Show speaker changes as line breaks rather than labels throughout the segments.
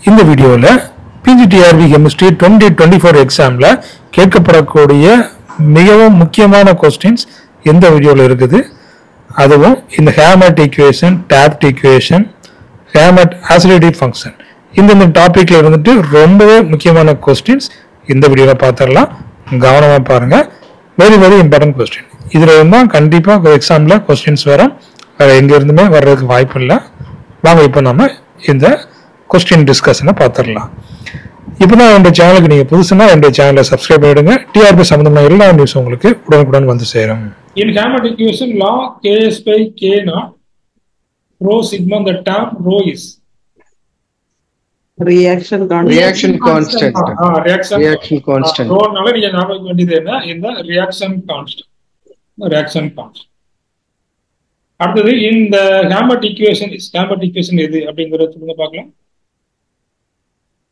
இந்த வீடியோவில் PGTRB chemistry 2024 எக்ஸாமில் கேட்கப்படக்கூடிய மிகவும் முக்கியமான கொஸ்டின்ஸ் எந்த வீடியோவில் இருக்குது, அதுவும் இந்த ஹேமட் ஈக்குவேஷன், டேப்ட் ஈக்குவேஷன், ஹேமட் ஆசிலேட்டிவ் ஃபங்க்ஷன், இந்த டாப்பிக்கில் இருந்துட்டு ரொம்பவே முக்கியமான கொஸ்டின்ஸ் இந்த வீடியோவில் பார்த்துடலாம். கவனமாக பாருங்கள். Very very important question. இதில் இருந்தால் கண்டிப்பாக எக்ஸாமில் கொஸ்டின்ஸ் வரும், வேறு எங்கேருந்துமே வர்றதுக்கு வாய்ப்பு இல்லை. வாங்க இப்போ நம்ம இந்த கொஸ்டின் டிஸ்கஷனை பார்த்துடலாம். இப்போ தான் என்னுடைய சேனலுக்கு நீங்கள் புதுசுன்னா என்னுடைய சேனலை சப்ஸ்கிரைப் பண்ணிடுங்க. டிஆர்பி சம்பந்தமான எல்லா நியூஸ் உங்களுக்கு உடனுக்குடன் வந்து சேரும்.
In Hammett equation, log Ks by K naught rho sigma, the term rho is
reaction constant.
reaction constant.
Rho
நால நீங்க ஞாபகம் வேண்டியது என்ன, இந்த reaction constant. அடுத்தது இந்த Hammett equation எது அப்படிங்கறது சொல்லுங்க பார்க்கலாம்.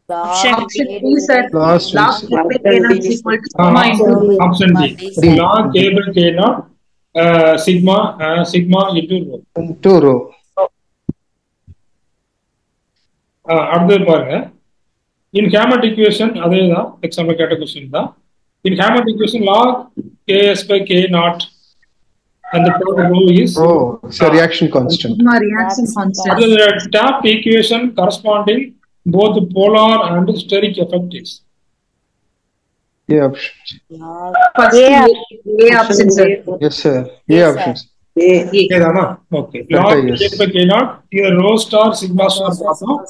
Option D, sir. Log K by K naught is equal to sigma into
Option D. Log K by K naught sigma into rho. அடுத்தது பாருங்க, in Hammett equation அதேதான் எக்ஸாம்பிள் கேட்ட கொஸ்டின் தான். In Hammett equation log Ks by K naught and the rho is
reaction constant.
reaction constant.
the tap equation corresponding both polar and steric effect is
A option.
First A option, sir.
Yes, sir. A options.
ஏதானா? Okay. Log
Yes.
K by K naught here rho star sigma star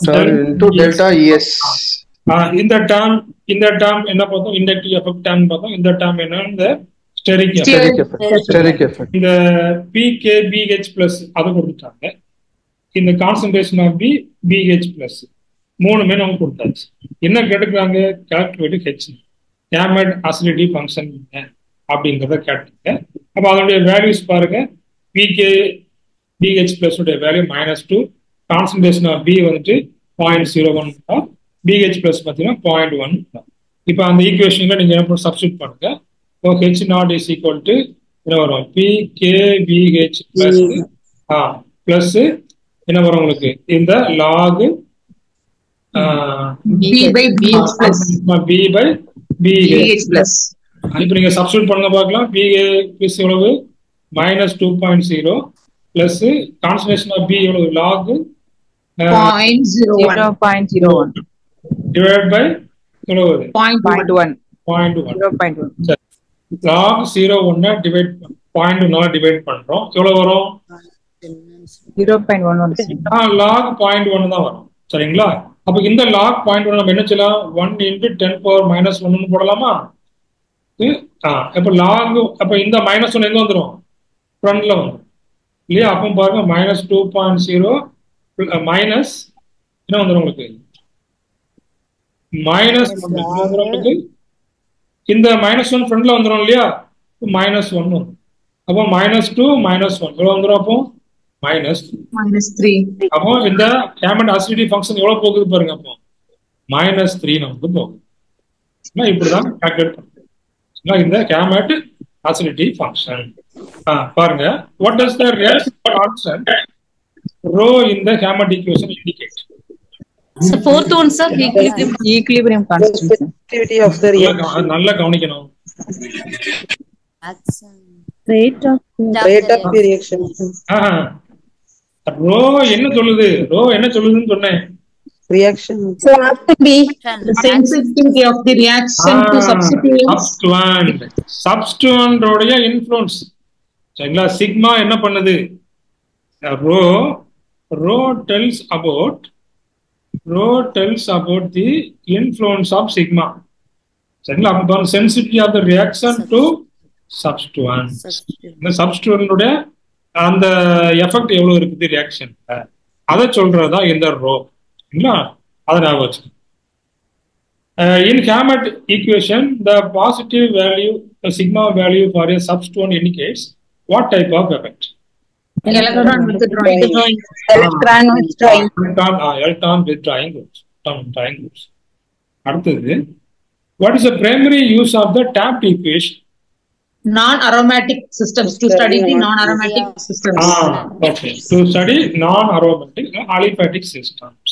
Star into delta ES.
இந்த term என்ன பார்த்தோம், inductive effect term பார்த்தோம். இந்த term என்ன, இந்த steric effect.
Steric effect.
இந்த PK BH plus அது கொடுத்துட்டாங்க. இந்த கான்சன்ட்ரேஷன் ஆஃப் BH plus மூணுமே நம்ம கொடுத்தாச்சு. என்ன கேட்டுக்கிறாங்க, கால்குலேட் H ஹேமட் ஆசிலேட்டிவ் ஃபங்க்ஷன் அப்படிங்கிறத கேட்டுங்க. அப்போ அதனுடைய வேல்யூஸ் பாருங்க, PK BH plus உடைய வேல்யூ -2, கான்சன்ட்ரேஷன் ஆஃப் B வந்துட்டு 0.01, BH plus பார்த்தீங்கன்னா 0.1. இப்போ அந்த ஈக்குவேஷன்ல நீங்க என்ன சப்ஸ்டியூட் பண்ணுங்க. இப்போ H not is equal to என்ன வரும், PK BH plus பிளஸ் என்ன வரும் உங்களுக்கு, இந்த lock
B by BH plus.
B by BH
plus.
இப்போ நீங்க சப்ஸ்டியூட் பண்ணுங்க பார்க்கலாம். BH எவ்வளவு, -2.0 பிளஸ் கான்சன்ட்ரேஷன் ஆஃப் B எவ்வளவு, லாக்
0.01
டிவைட் பை எவ்வளவு,
0.1
0.1. லாக் 0.1 டிவைட் 0.1 டிவைட் பண்றோம், எவ்வளவு வரும்,
0.11.
லாக் 0.1 தான் வரும். சரிங்களா? அப்ப இந்த லாக் 0.1 நம்ம என்ன செய்யலாம், 1 × 10⁻−1 போடலாமா? அப்ப லாக், அப்ப இந்த -1 எங்க வந்துடும், ஃப்ரண்ட்ல வந்துடும் இல்லையா? அப்போ பாருங்க -2.0 மைனஸ் என்ன வந்துடும் உங்களுக்கு, உங்களுக்கு இந்த -1 ஃப்ரண்ட்ல வந்துடும் இல்லையா, -1 வரும். அப்போ -2 -1 எவ்வளவு வந்துடும், அப்போ -3. அப்போ இந்த ஹேமட் ஆசிலேட்டிவ் ஃபங்க்ஷன் எவ்வளவு போகுது பாருங்க, அப்போ -3 நமக்கு போகுது. இப்படிதான் கால்குலேட் பண்ணுங்க இந்த ஹேமட் ஆசிலேட்டிவ் ஃபங்க்ஷன். பாருங்க, what does the reaction constant rho in the Hammett equation indicate?
So fourth one, sir, equilibrium constant.
activity of the reaction.
நல்லா கவனிக்கணும்.
Rate of
the reaction.
ரோ என்ன சொல்லுதுன்னு சொன்னேன்,
Reaction.
So after B, the sensitivity of the reaction to substituents.
Substituent உடைய influence. சரிங்களா? Sigma என்ன பண்ணுது, row tells about the influence of sigma. சரிங்களா? அப்ப பாருங்க, sensitivity of the reaction to substituent. இந்த substituent உடைய அந்த எஃபெக்ட் எவ்வளவு இருக்குது ரியாக்ஷன், அதை சொல்றதா இந்த ரோ. அதை ஞாபகம் வச்சுக்கோங்க. In Hammett equation, the positive value, the sigma value for a substituent indicates what type of effect?
Electron withdrawing.
Electron withdrawing groups. அடுத்தது, what is the primary use of the tapped equation?
Non-aromatic systems, to study the non-aromatic systems.
Okay, to study non-aromatic aliphatic systems.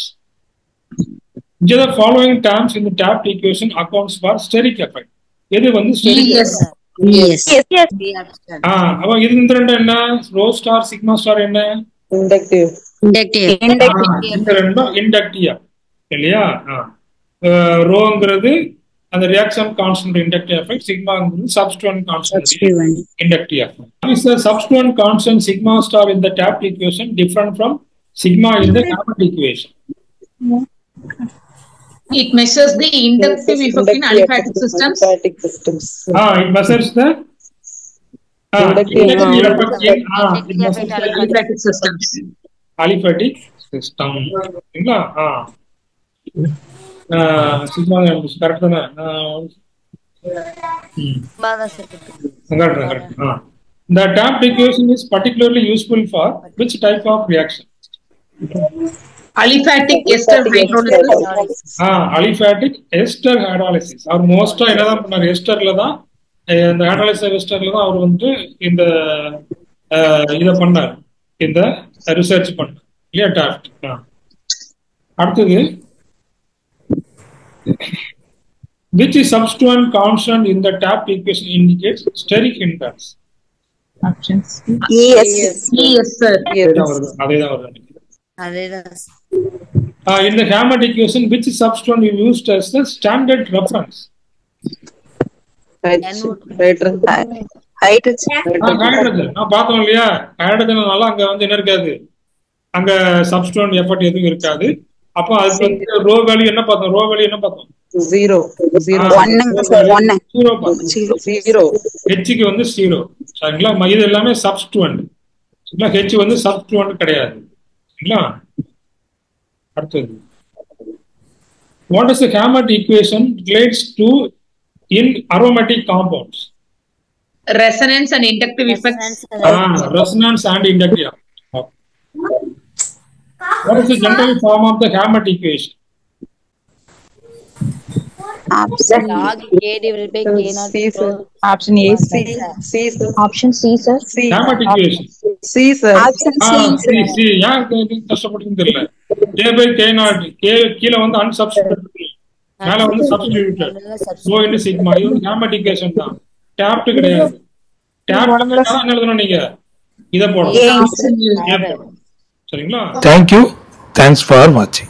Which of the following terms in the tapped equation accounts for steric effect? எது வந்து steric effect? அப்ப இது இந்த ரெண்டு என்ன? Rho star sigma star என்ன?
Inductive.
இந்த ரெண்டும் இண்டக்டிவ் இல்லையா? ரோங்கிறது அந்த ரியாக்ஷன் கான்ஸ்டன்ட் இண்டக்டிவ் எஃபெக்ட், சிக்மாங்கிறது substituent constant inductive effect. Is the substituent constant sigma star in the tapped equation different from sigma in the Hammett equation?
It measures the inductive effect in aliphatic systems.
It measures the inductive effect in
Aliphatic systems.
aliphatic system. இல்லைங்களா? Sigma correct தானே? correct. The tapped equation is particularly useful for which type of reaction?
Aliphatic ester hydrolysis.
Aliphatic ester hydrolysis. அவர் மோஸ்டா என்னதான் பண்ணாரு? எஸ்டர்ல தான், இந்த hydrolysis எஸ்டர்ல தான் அவர் வந்து இந்த இதை பண்ணார், இந்த ரிசர்ச் பண்ணார் இல்லையா? டாப்ட். அடுத்தது, which is substituent constant in the tapped equation indicates steric hindrance?
Options.
Yes,
sir.
அதேதான் வருது. In the Hammett equation, which substituent we used as the standard reference?
hydrogen.
நான் பார்த்தோம் இல்லையா? ஹைட்ரஜனால அங்க வந்து என்ன இருக்காது, அங்க சப்ஸ்டிட்யூவன்ட் எஃபெக்ட் எதுவும் இருக்காது. அப்போ அதுக்கு வந்து ரோ வேல்யூ என்ன பார்த்தோம்? ரோ வேல்யூ என்ன பார்த்தோம்?
0.
ஹெச்சுக்கு வந்து 0. சரிங்களா? இது எல்லாமே சப்ஸ்டிட்யூவன்ட். ஹெச் வந்து சப்ஸ்டிட்யூவன்ட் கிடையாது. சரிங்களா? அடுத்தது, what is the Hammett equation relates to in aromatic compounds?
Resonance and inductive effects.
Resonance and inductive. What is the general form of the Hammett equation?
Option A. Option C, sir.
Hammett equation.
C, sir.
Option C.
C. யார் கஷ்டப்பட்டுன்னு தெரியல. K by K0. K கீழ வந்து unsubstituted, மேல வந்து substituted. So into sigma. இது வந்து Hammett equation தான். Tapped கிடையாது. Tapped என்ன எழுதணும் நீங்க? இத போடணும். சரிங்களா?
Thank you. Thanks for watching.